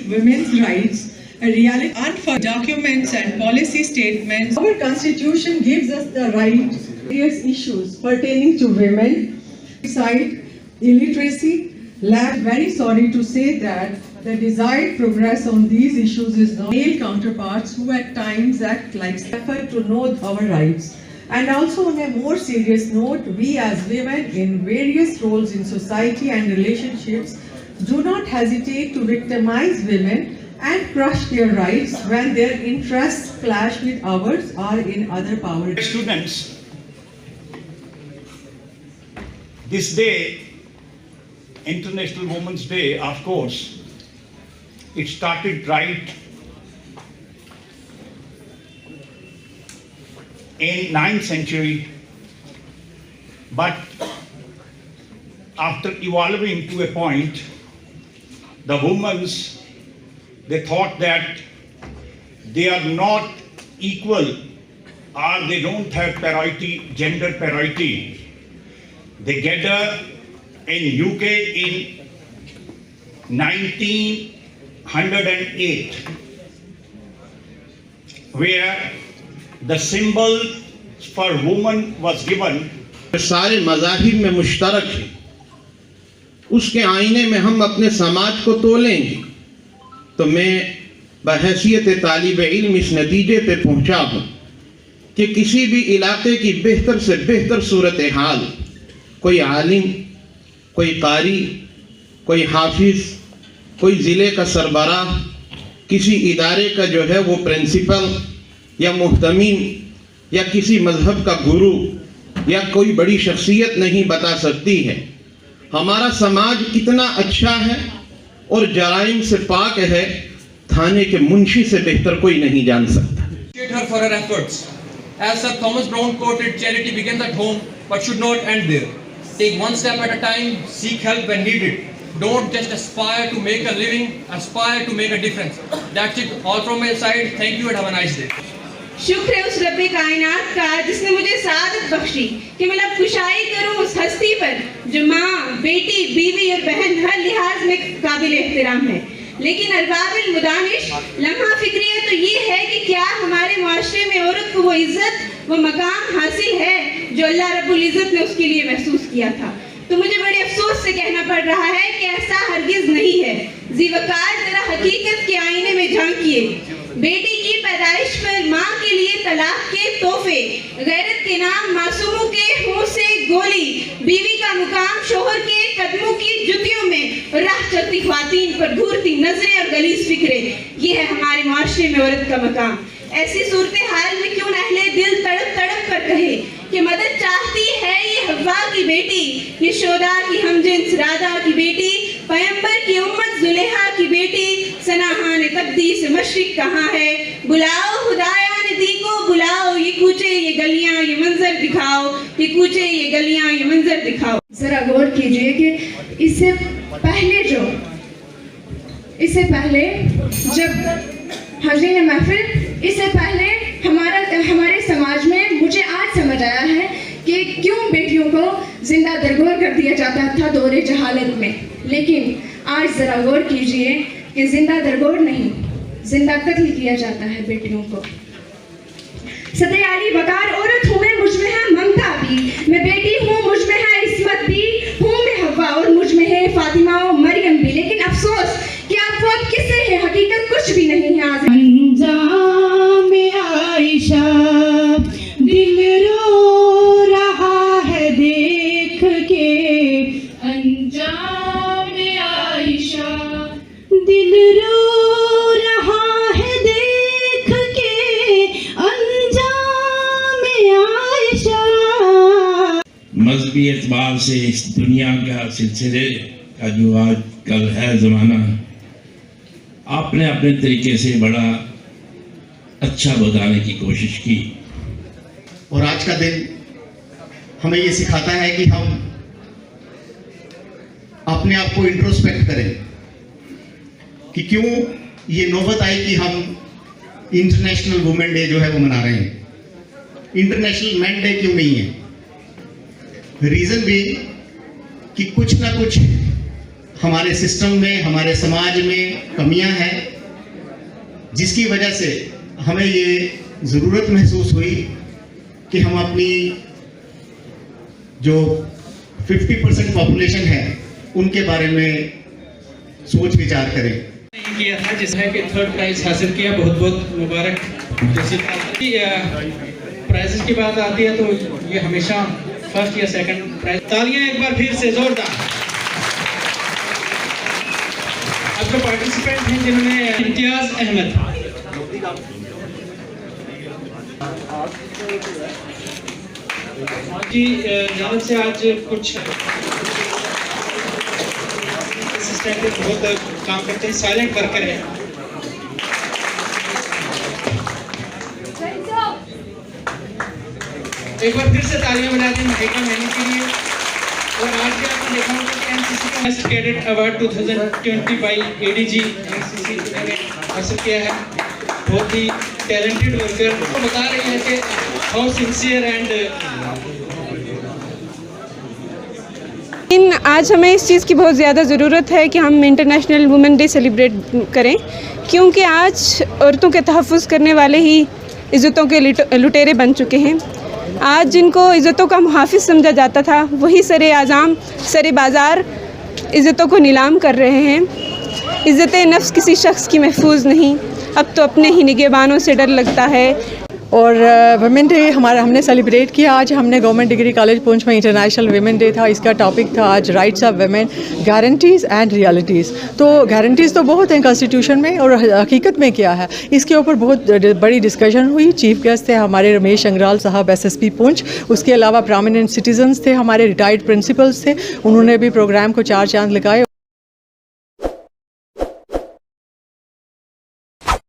women's rights a reality unfunded documents and policy statements. Our constitution gives us the right to various issues pertaining to women, suicide, illiteracy, lack. Very sorry to say that the desired progress on these issues is not. Male counterparts who at times act like effort to know our rights. And also on a more serious note, we as women in various roles in society and relationships do not hesitate to victimize women and crush their rights when their interests clash with ours or in other power. Students, this day, International Women's Day, of course, it started right in 9th century, but after evolving to a point, the women's, they thought that they are not equal or they don't have parity, gender parity. They gather in UK in 1908, where the symbol for woman was given. सारे मज़ाहिब में मुश्तरक है, उसके आईने में हम अपने समाज को तोलेंगे तो मैं बहैसियत तालिब इल्म इस नतीजे पे पहुंचा हूँ कि किसी भी इलाके की बेहतर से बेहतर सूरत हाल, कोई आलिम, कोई कारी, कोई हाफिज, कोई ज़िले का सरबराह, किसी इदारे का जो है वो प्रिंसिपल या मुहतमीम या किसी मजहब का गुरु या कोई बड़ी शख्सियत नहीं बता सकती है हमारा समाज कितना अच्छा है और जराइम से पाक है, थाने के मुंशी से बेहतर कोई नहीं जान सकता। Her for her efforts. As Sir Thomas Browne quoted, charity begins at home but should not end there. Take one step at a time, seek help when needed. Don't just aspire to make a living, aspire to make a difference. That's it all from my side. Thank you and have a nice day. शुक्र है उस रब्बे कायनात का जिसने मुझे सादत बख्शी कि मैं लबकुशाई करूं उस हस्ती पर जो माँ, बेटी, बीवी और बहन हर लिहाज में काबिल एहतराम है। लेकिन अरबाबिल मुदानिश लम्हा फिक्रिया तो ये है कि क्या हमारे माशरे में औरत को वो इज्जत, वो मकाम हासिल है जो अल्लाह रब्बुल इज्जत ने उसके लिए महसूस किया था। तो मुझे बड़े अफसोस से कहना पड़ रहा है कि ऐसा हरगिज नहीं है। ज़ीवकार जरा हकीकत के आईने में झांकिए। बेटी की पैदाइश पर माँ के लिए तलाक के तोहफे, गैरत के नाम मासूमों के हों से गोली, बीवी का मुकाम शोहर के कदमों की जुतियों में, राह चलती ख्वातीन पर घूरती नजरें और गलीज फिक्रे, ये है हमारे माशरे में औरत का मकाम। ऐसी सूरत हाल में क्यों अहले दिल तड़प तड़प कर कहे कि मदद चाहती है ये हव्वा की बेटी, ये शोदा की हमजिन्स राधा की बेटी, पैगंबर की उम्मत जुलेहा की बेटी, सनाहान तब्दीस मशरिक कहाँ है? बुलाओ खुदाया नदी को बुलाओ, ये कूचे ये गलियां ये मंजर दिखाओ, ये कूचे ये गलियां ये मंजर दिखाओ। जरा गौर कीजिए कि इससे पहले जब हाज़रीन महफिल, इससे पहले हमारे समाज में मुझे आज समझ आया है कि क्यों बेटियों को जिंदा दरगोर कर दिया जाता था दौरे जहालत में। लेकिन आज ज़रा गौर कीजिए कि जिंदा दरगोर नहीं, जिंदा कत्ल किया जाता है बेटियों को। सदे आली वकार औरत हूँ मैं, मुझ में है ममता भी, मैं बेटी हूँ मुझ में है इस्मत भी, हूँ मैं हव्वा और मुझ में है फातिमा और मरियम भी। लेकिन अफसोस कि आप वो किससे है, हकीकत कुछ भी नहीं है। अंजाम आयशा दिल रो रहा है देख के, अंजाम आयशा दिल रो रहा है देख के, अंजाम आयशा। मजहबी एतबार से इस दुनिया का सिलसिले का जो आज कल है ज़माना, आपने अपने तरीके से बड़ा अच्छा बताने की कोशिश की। और आज का दिन हमें ये सिखाता है कि हम अपने आप को इंट्रोस्पेक्ट करें कि क्यों ये नौबत आई कि हम इंटरनेशनल वुमेन डे जो है वो मना रहे हैं। इंटरनेशनल मैन डे क्यों नहीं है? रीज़न भी कि कुछ ना कुछ हमारे सिस्टम में, हमारे समाज में कमियां हैं, जिसकी वजह से हमें ये ज़रूरत महसूस हुई कि हम अपनी जो 50% पॉपुलेशन है उनके बारे में सोच विचार करें। किया था जिसने कि 3rd प्राइज हासिल किया, बहुत बहुत मुबारक। जैसे प्राइजेस की बात आती है तो ये हमेशा 1st या 2nd प्राइज। तालियां एक बार फिर से जोरदार। अब जो पार्टिसिपेंट हैं जिन्होंने इम्तियाज अहमद, जी जानब से आज कुछ असिस्टेंट बहुत काम करते हैं, साइलेंट वर्कर हैं। एक बार फिर से तालियां बजा दें महका मैनी के लिए। और आज भी आपने देखा होगा कि एनसीसी का best cadet award 2020 by ADG NCC ने हासिल किया है। बहुत ही टैलेंटेड वर्कर तो बता रही है कि हाउ सिंसियर एंड। लेकिन आज हमें इस चीज़ की बहुत ज़्यादा ज़रूरत है कि हम इंटरनेशनल वुमेन डे सेलिब्रेट करें, क्योंकि आज औरतों के तहफ़्फ़ुज़ करने वाले ही इज़्ज़तों के लुटेरे बन चुके हैं। आज जिनको इज़्ज़तों का मुहाफ़िज़ समझा जाता था वही सरे आज़ाम सरे बाज़ार इज़्ज़तों को नीलाम कर रहे हैं। इज़्ज़त नफ्स किसी शख्स की महफूज नहीं, अब तो अपने ही निगहबानों से डर लगता है। और वुमेन डे हमने सेलिब्रेट किया। आज हमने गवर्नमेंट डिग्री कॉलेज पुंछ में इंटरनेशनल वुमेन डे था। इसका टॉपिक था आज rights of women, guarantees and realities. तो गारंटीज़ तो बहुत हैं कॉन्स्टिट्यूशन में, और हकीकत में क्या है इसके ऊपर बहुत बड़ी डिस्कशन हुई। चीफ गेस्ट थे हमारे रमेश अंग्राल साहब SSP पुंछ, उसके अलावा प्रोमिनेंट सिटीजन्स थे, हमारे रिटायर्ड प्रिंसिपल्स थे, उन्होंने भी प्रोग्राम को 4 चांद लगाए।